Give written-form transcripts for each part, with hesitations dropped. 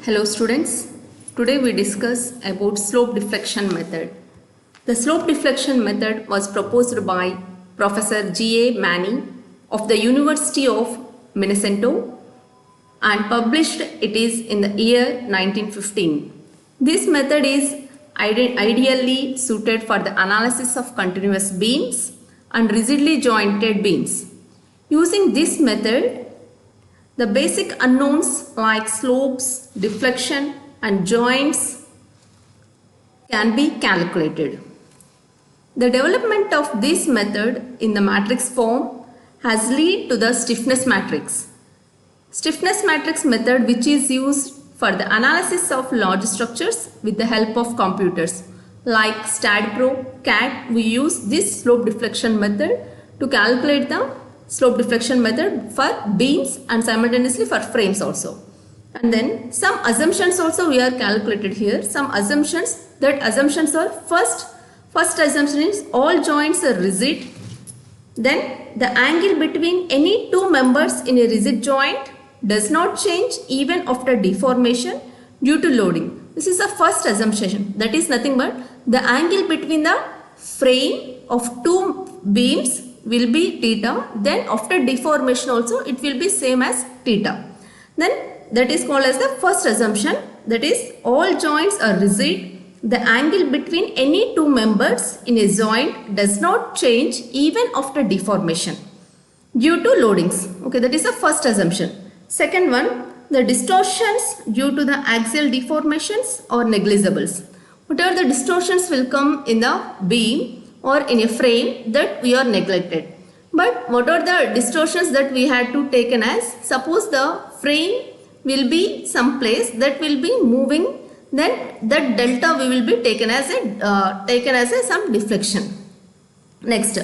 Hello students, today we discuss about slope deflection method. The slope deflection method was proposed by Professor G.A. Manning of the University of Minnesota and published it is in the year 1915. This method is ideally suited for the analysis of continuous beams and rigidly jointed beams. Using this method, the basic unknowns like slopes, deflection and joints can be calculated. The development of this method in the matrix form has led to the stiffness matrix. Stiffness matrix method which is used for the analysis of large structures with the help of computers like StatPro, CAD. We use this slope deflection method to calculate the slope deflection method for beams and simultaneously for frames also. And then some assumptions also we are calculated here. Some assumptions, that assumptions are first assumption is all joints are rigid. Then the angle between any two members in a rigid joint does not change even after deformation due to loading. This is the first assumption. That is nothing but the angle between the frame of two beams will be theta, then after deformation also it will be same as theta. Then that is called as the first assumption, that is all joints are rigid. The angle between any two members in a joint does not change even after deformation due to loadings. Okay, that is the first assumption. Second one, the distortions due to the axial deformations are negligible. Whatever the distortions will come in the beam or in a frame, that we are neglected. But what are the distortions that we had to taken as? Suppose the frame will be some place that will be moving, then that delta we will be taken as a some deflection. Next,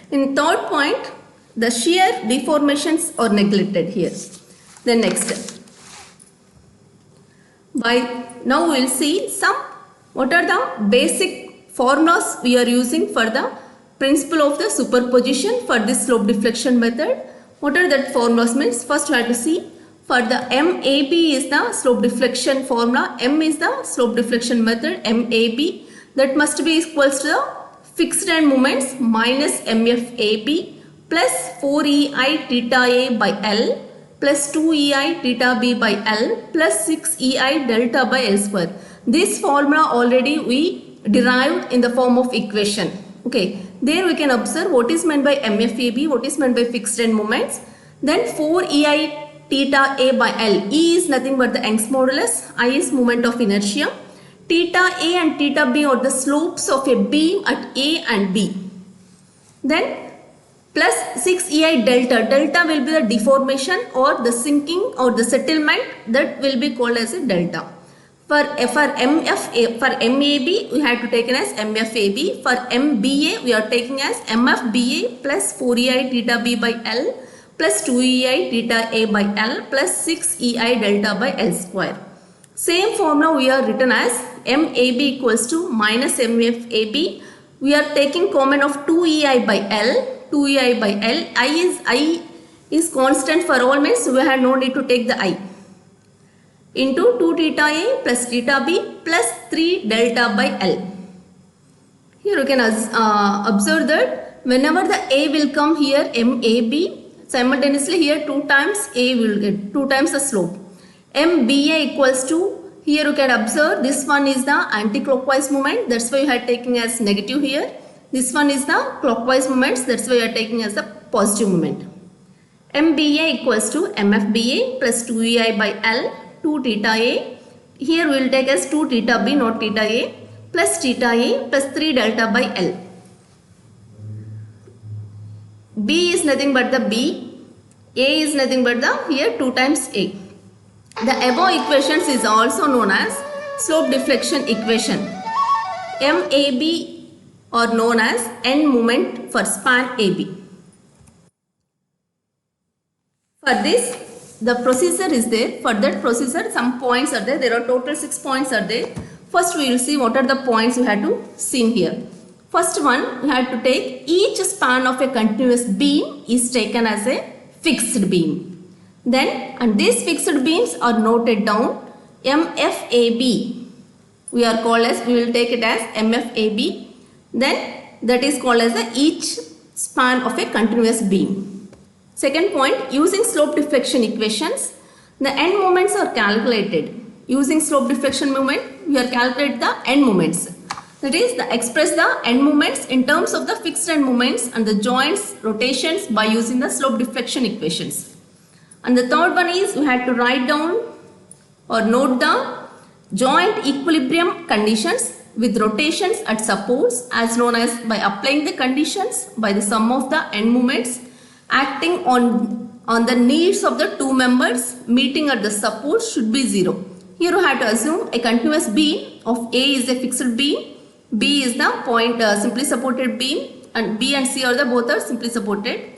in third point, the shear deformations are neglected here. Then next, by now we will see some what are the basic formulas we are using for the principle of the superposition for this slope deflection method. What are that formulas means? First we have to see for the MAB is the slope deflection formula. M is the slope deflection method, MAB, that must be equals to the fixed end moments minus MFAB plus 4EI theta A by L plus 2EI theta B by L plus 6EI delta by L square. This formula already we derived in the form of equation. Okay, there we can observe what is meant by MFAB, what is meant by fixed end moments. Then 4EI theta A by L. E is nothing but the Young's modulus, I is moment of inertia. Theta A and theta B are the slopes of a beam at A and B. Then plus 6EI delta. Delta will be the deformation or the sinking or the settlement, that will be called as a delta. For MAB we had to take as MFAB. For MBA we are taking as MFBA plus 4EI theta B by L plus 2EI theta A by L plus 6EI delta by L square. Same formula we are written as MAB equals to minus MFAB. We are taking common of 2EI by L. 2EI by L. I is constant for all means we had no need to take the I. Into 2 theta A plus theta B plus 3 delta by L. Here you can observe that whenever the A will come here, MAB, simultaneously here 2 times A will get 2 times the slope. MBA equals to, here you can observe this one is the anti-clockwise moment, that's why you are taking as negative here. This one is the clockwise moments, that's why you are taking as the positive moment. MBA equals to MFBA plus 2EI by L. 2 theta A, here we will take as 2 theta B, not theta A, plus theta A plus 3 delta by L. B is nothing but the B, A is nothing but the here 2 times A. The above equations is also known as slope deflection equation. MAB are known as end moment for span AB. For this, the procedure is there. For that procedure, some points are there. There are total 6 points are there. First, we will see what are the points you have to see here. First one, you have to take each span of a continuous beam is taken as a fixed beam. Then, and these fixed beams are noted down MFAB. We will take it as MFAB. Then that is called as the each span of a continuous beam. Second point, using slope deflection equations, the end moments are calculated. Using slope deflection moment, we are calculate the end moments. That is, express the end moments in terms of the fixed end moments and the joints, rotations by using the slope deflection equations. And the third one is we had to write down or note down joint equilibrium conditions with rotations at supports as known as by applying the conditions by the sum of the end moments acting on the needs of the two members meeting at the support should be 0. Here you have to assume a continuous beam of A is a fixed beam, B is the point simply supported beam, and B and C are the both are simply supported.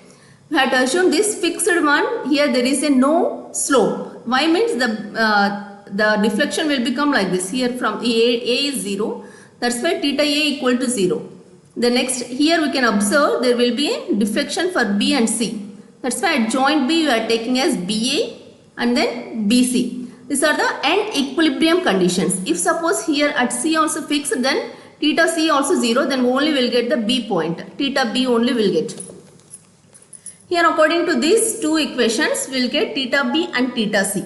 We have to assume this fixed one, here there is a no slope. Why means the deflection will become like this. Here from A is 0. That's why theta A equal to 0. The next, here we can observe there will be a deflection for B and C. That's why at joint B we are taking as BA and then BC. These are the end equilibrium conditions. If suppose here at C also fixed, then theta C also 0, then only will get the B point. Theta B only will get. Here according to these two equations, we will get theta B and theta C.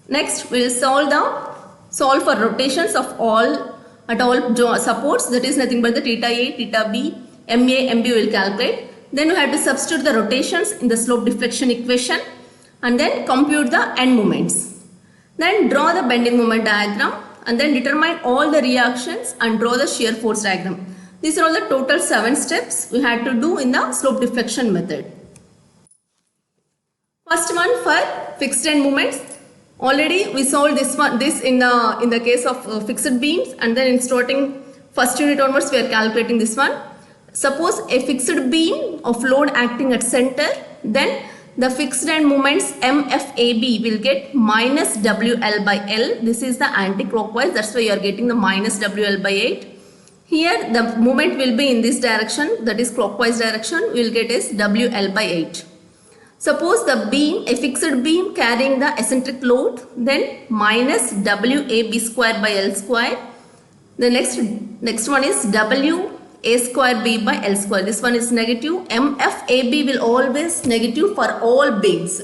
Next, we will solve for rotations of all supports, that is nothing but the theta A, theta B, MA, MB will calculate. Then we have to substitute the rotations in the slope deflection equation and then compute the end moments. Then draw the bending moment diagram and then determine all the reactions and draw the shear force diagram. These are all the total 7 steps we had to do in the slope deflection method. First one for fixed end moments. Already we solved this in the case of fixed beams, and then in starting first unit onwards we are calculating this one. Suppose a fixed beam of load acting at center, then the fixed end moments MFAB will get minus WL by L. This is the anti-clockwise, that's why you are getting the minus WL by 8. Here the moment will be in this direction, that is clockwise direction, we will get as WL by 8. Suppose the beam, a fixed beam carrying the eccentric load, then minus WAB square by L square. The next one is WA square B by L square. This one is negative. MFAB will always negative for all beams.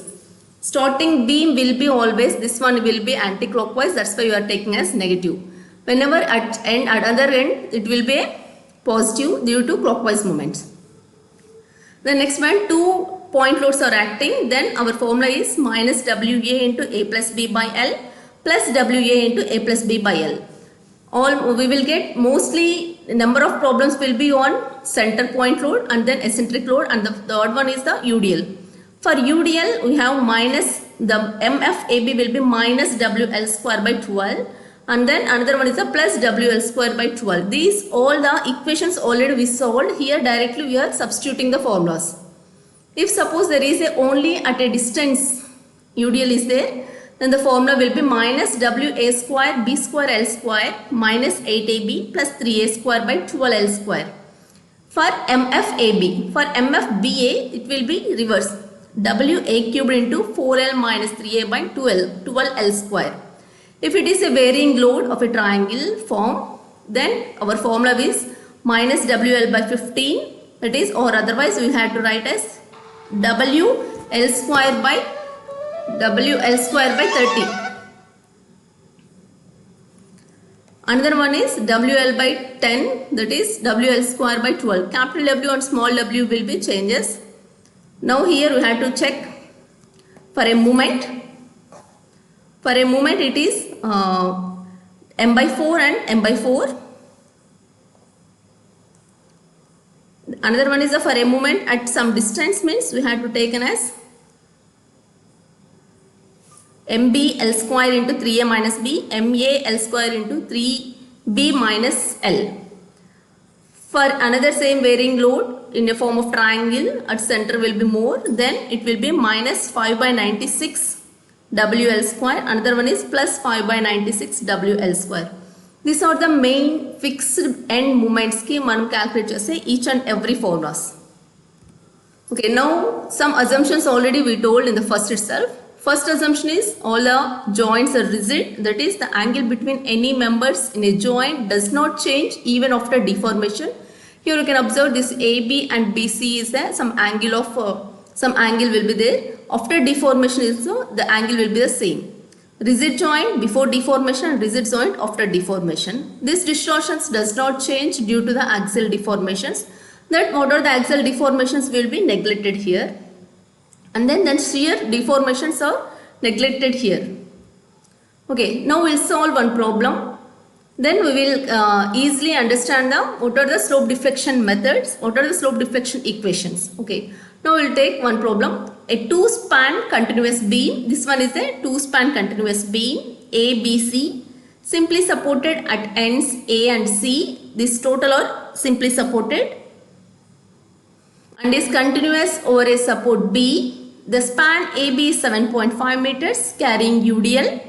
Starting beam will be always, this one will be anti-clockwise, that's why you are taking as negative. Whenever at other end, it will be positive due to clockwise moments. The next one, 2 point loads are acting, then our formula is minus WA into A plus B by L plus WA into A plus B by L. All we will get mostly number of problems will be on center point load and then eccentric load, and the third one is the UDL. For UDL we have minus, the MFAB will be minus WL square by 12, and then another one is the plus WL square by 12. These all the equations already we solved. Here directly we are substituting the formulas. If suppose there is only at a distance UDL is there, then the formula will be minus WA square B square L square minus 8AB plus 3A square by 12L square. For MFAB, for MFBA it will be reverse, WA cubed into 4L minus 3A by 12L square. If it is a varying load of a triangle form, then our formula is minus WL by 15, that is, or otherwise we have to write as WL square by 30. Another one is WL by 10, that is WL square by 12. Capital W and small w will be changes. Now here we have to check for a moment. For a moment it is M by 4 and M by 4. Another one is for a moment at some distance, means we have to take as MB L square into 3A minus B, MA L square into 3B minus L. For another same varying load in a form of triangle at center will be more, then it will be minus 5 by 96 WL square. Another one is plus 5 by 96 WL square. These are the main fixed end moments ki manam calculate chese each and every formulas. Okay, now some assumptions already we told in the first itself. First assumption is all the joints are rigid, that is the angle between any members in a joint does not change even after deformation. Here you can observe this AB and BC is there, some angle will be there. After deformation also the angle will be the same. Rigid joint before deformation and rigid joint after deformation. These distortions does not change due to the axial deformations. That what are the axial deformations will be neglected here. And then shear deformations are neglected here. Okay, now we'll solve one problem. Then we will easily understand what are the slope deflection methods, what are the slope deflection equations. Okay, now we'll take one problem. A two-span continuous beam. This one is a two-span continuous beam ABC, simply supported at ends A and C. This total are simply supported and is continuous over a support B. The span AB is 7.5 meters carrying UDL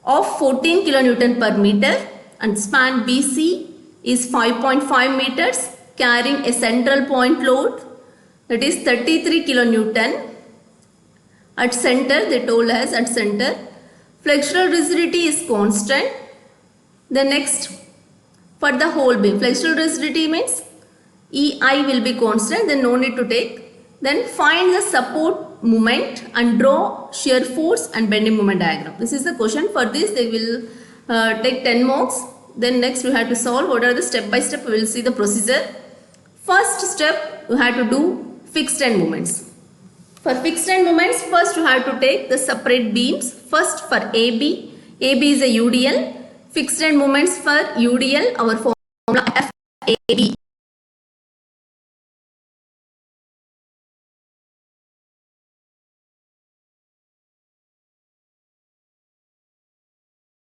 of 14 kilonewton per meter, and span BC is 5.5 meters carrying a central point load, that is 33 kilonewton. At center, they told us at center, flexural rigidity is constant. The next, for the whole beam, flexural rigidity means EI will be constant, then no need to take. Then find the support moment and draw shear force and bending moment diagram. This is the question. For this they will take 10 marks. Then next we have to solve what are the step by step. We will see the procedure. First step we have to do fixed end moments. For fixed end moments, first you have to take the separate beams. First for AB. AB is a UDL. Fixed end moments for UDL, our formula FAB.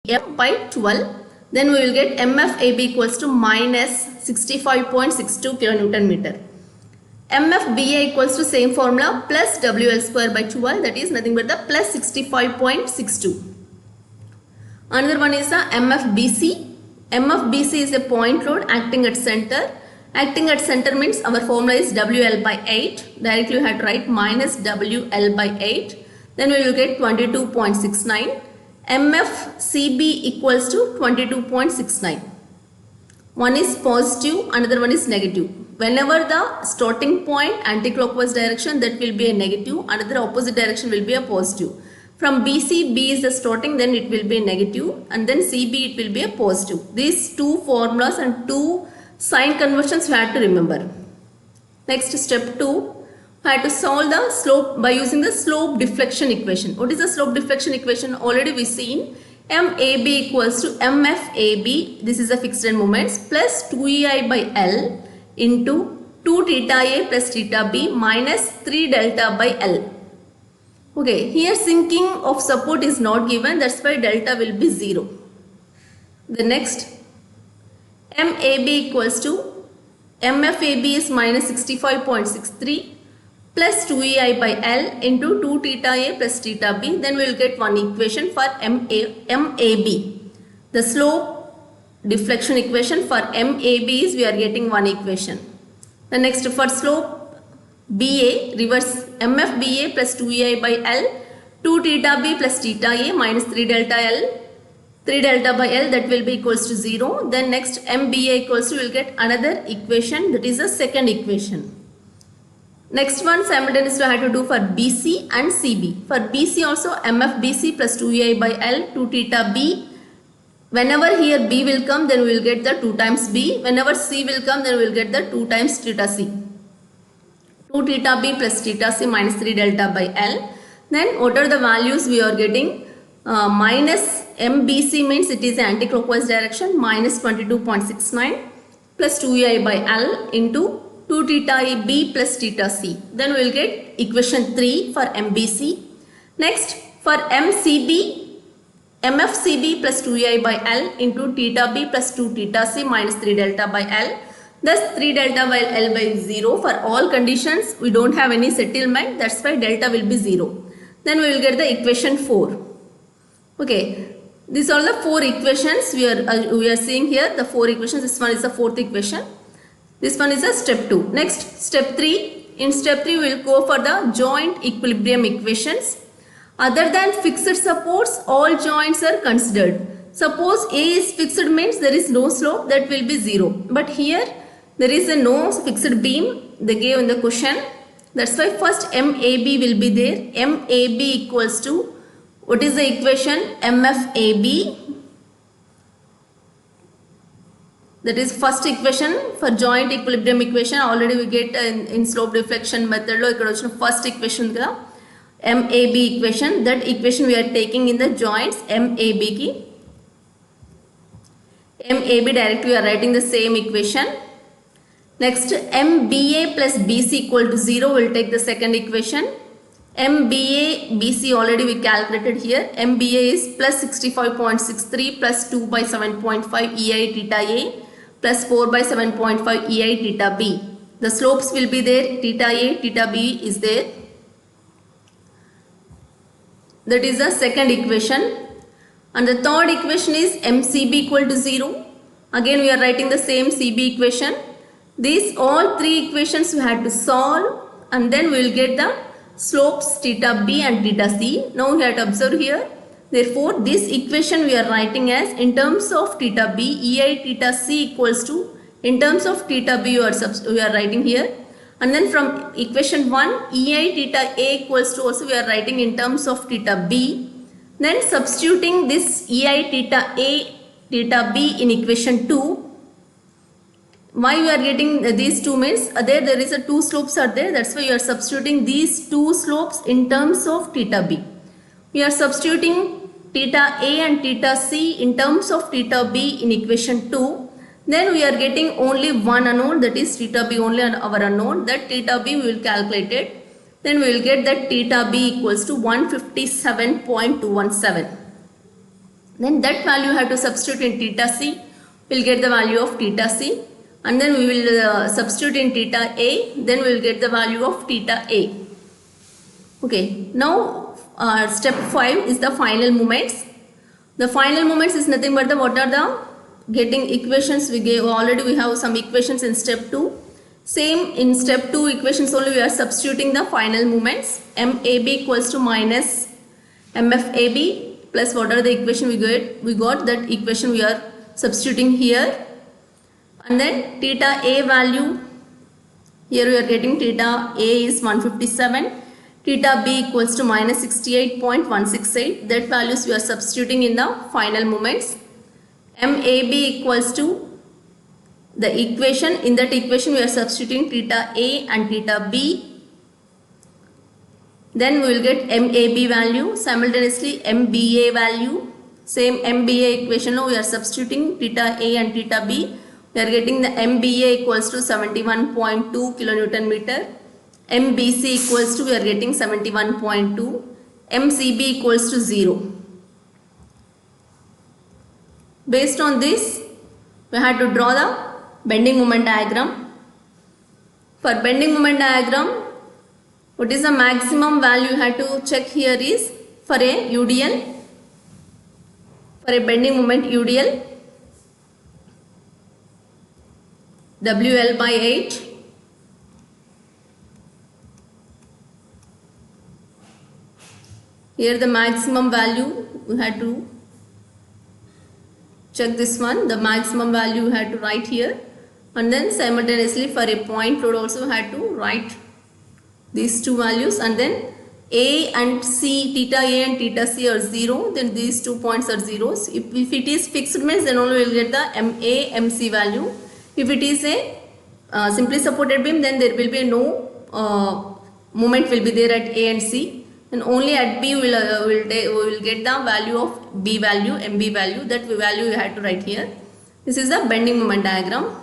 M by 12, then we will get MFAB equals to minus 65.62 kilonewton meter. MFBA equals to same formula plus WL square by 12, that is nothing but the plus 65.62. Another one is the MFBC. MFBC is a point load acting at center. Acting at center means our formula is WL by 8. Directly you have to write minus WL by 8. Then we will get 22.69. MFCB equals to 22.69. One is positive, another one is negative. Whenever the starting point anti-clockwise direction, that will be a negative, another opposite direction will be a positive. From BC, B is the starting, then it will be a negative, and then CB it will be a positive. These two formulas and two sign conversions we have to remember. Next, step 2. I had to solve the slope by using the slope deflection equation. What is the slope deflection equation? Already we seen MAB equals to MFAB. This is the fixed end moments plus 2EI by L into 2 theta A plus theta B minus 3 delta by L. Okay, here sinking of support is not given. That's why delta will be 0. The next MAB equals to MFAB is minus 65.63. plus 2EI by L into 2 theta A plus theta B. Then we will get one equation for MAB. The slope deflection equation for MAB is we are getting one equation. The next for slope BA, reverse MFBA plus 2EI by L, 2 theta B plus theta A minus 3 delta L. 3 delta by L, that will be equals to 0. Then next MBA equals to, we will get another equation, that is the second equation. Next one simultaneously I have to do for BC and CB. For BC also MFBC plus 2EI by L 2 theta B. Whenever here B will come, then we will get the 2 times B. Whenever C will come, then we will get the 2 times theta C. 2 theta B plus theta C minus 3 delta by L. Then what are the values we are getting? Minus MBC means it is anti-clockwise direction, minus 22.69 plus 2EI by L into 2 theta B plus theta C. Then we will get equation 3 for MBC. Next for MCB, MFCB plus 2EI by L into theta B plus 2 theta C minus 3 delta by L. Thus 3 delta by L by 0 for all conditions. We don't have any settlement. That's why delta will be 0. Then we will get the equation 4. Okay. These are the 4 equations we are seeing here. The 4 equations. This one is the 4th equation. This one is a step 2. Next, step 3. In step 3, we will go for the joint equilibrium equations. Other than fixed supports, all joints are considered. Suppose A is fixed means there is no slope, that will be 0. But here there is a no fixed beam they gave in the question. That's why first MAB will be there. MAB equals to, what is the equation? MFAB. That is first equation for joint equilibrium equation. Already we get in slope deflection method lo ikkada vachina first equation kada MAB equation. That equation we are taking in the joints MAB ki. MAB directly we are writing the same equation. Next MBA plus BC equal to 0, we'll take the second equation. MBA BC already we calculated here. MBA is plus 65.63 plus 2 by 7.5 EI theta A plus 4 by 7.5 EI theta B. The slopes will be there, theta A, theta B is there. That is the second equation. And the third equation is MCB equal to 0. Again we are writing the same CB equation. These all three equations we had to solve, and then we will get the slopes theta B and theta C. Now we have to observe here. Therefore this equation we are writing as in terms of theta B, EI theta C equals to, in terms of theta B we are writing here. And then from equation 1, EI theta A equals to, also we are writing in terms of theta B. Then substituting this EI theta A theta B in equation 2. Why we are getting these two means there is a two slopes are there, that's why you are substituting these two slopes in terms of theta B. We are substituting theta A and theta C in terms of theta B in equation 2. Then we are getting only one unknown, that is theta B only our unknown. That theta B we will calculate it. Then we will get that theta B equals to 157.217. Then that value you have to substitute in theta C. We will get the value of theta C. And then we will substitute in theta A. Then we will get the value of theta A. Okay. Now step 5 is the final moments. The final moments is nothing but what are the getting equations we gave. Already we have some equations in step 2. Same in step 2 equations only we are substituting the final moments. MAB equals to minus MFAB plus what are the equation we got that equation we are substituting here. And then theta A value, here we are getting theta A is 157, theta B equals to minus 68.168. That values we are substituting in the final moments. MAB equals to the equation, in that equation we are substituting theta A and theta B. Then we will get MAB value, simultaneously MBA value. Same MBA equation now we are substituting theta A and theta B. We are getting the MBA equals to 71.2 kilonewton meter. MBC equals to, we are getting 71.2. MCB equals to 0. Based on this, we had to draw the bending moment diagram. For bending moment diagram, what is the maximum value you have to check here is for a UDL, for a bending moment UDL, WL by 8. Here the maximum value we had to check this one. The maximum value we had to write here, and then simultaneously for a point load also we had to write these two values, and then A and C, theta A and theta C are 0, then these 2 points are zeros. If it is fixed means then only we will get the MA, MC value. If it is a simply supported beam, then there will be no moment will be there at A and C, and only at B we will get the value of B value, MB value. That value we had to write here. This is the bending moment diagram.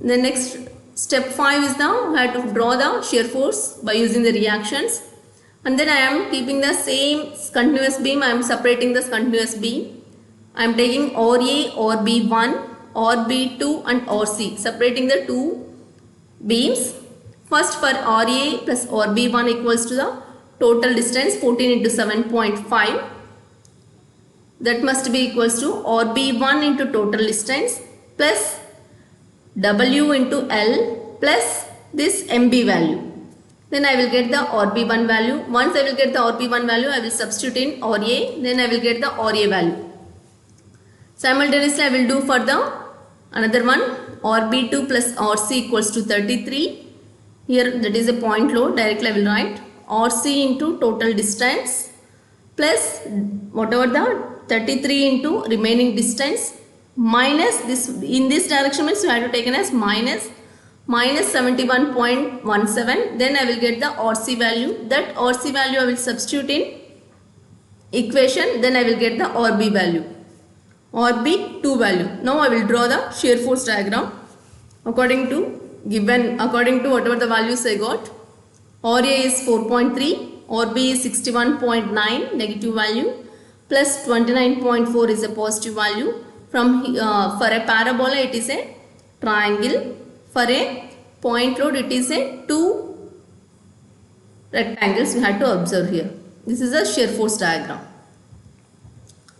The next step 5 is now I have to draw the shear force by using the reactions, and then I am keeping the same continuous beam. I am separating this continuous beam. I am taking RA, RB1, RB2 and RC, separating the two beams. First for RA plus RB1 equals to the total distance 14 into 7.5. That must be equals to RB1 into total distance plus W into L plus this MB value. Then I will get the RB1 value. Once I will get the RB1 value, I will substitute in RA. Then I will get the RA value. Simultaneously, I will do for the another one, RB2 plus RC equals to 33. Here that is a point load. Directly I will write RC into total distance plus whatever the 33 into remaining distance minus this, in this direction means you have to take as minus 71.17. Then I will get the RC value. That RC value I will substitute in equation. Then I will get the RB value, RB2 value. Now I will draw the shear force diagram according to whatever the values I got. RA is 4.3, RB is 61.9 negative value plus 29.4 is a positive value. From for a parabola it is a triangle. For a point load it is a two rectangles you have to observe here. This is a shear force diagram.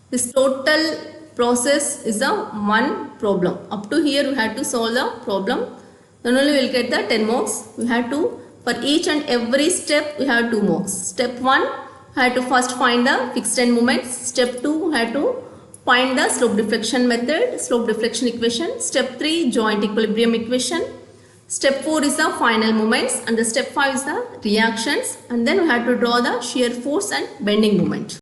This total process is a one problem. Up to here we have to solve the problem. Then only we will get the 10 marks. We have to, for each and every step we have 2 marks. Step 1 we have to first find the fixed end moments. Step 2 we have to find the slope deflection method, slope deflection equation. Step 3 joint equilibrium equation. Step 4 is the final moments, and the step 5 is the reactions, and then we have to draw the shear force and bending moment.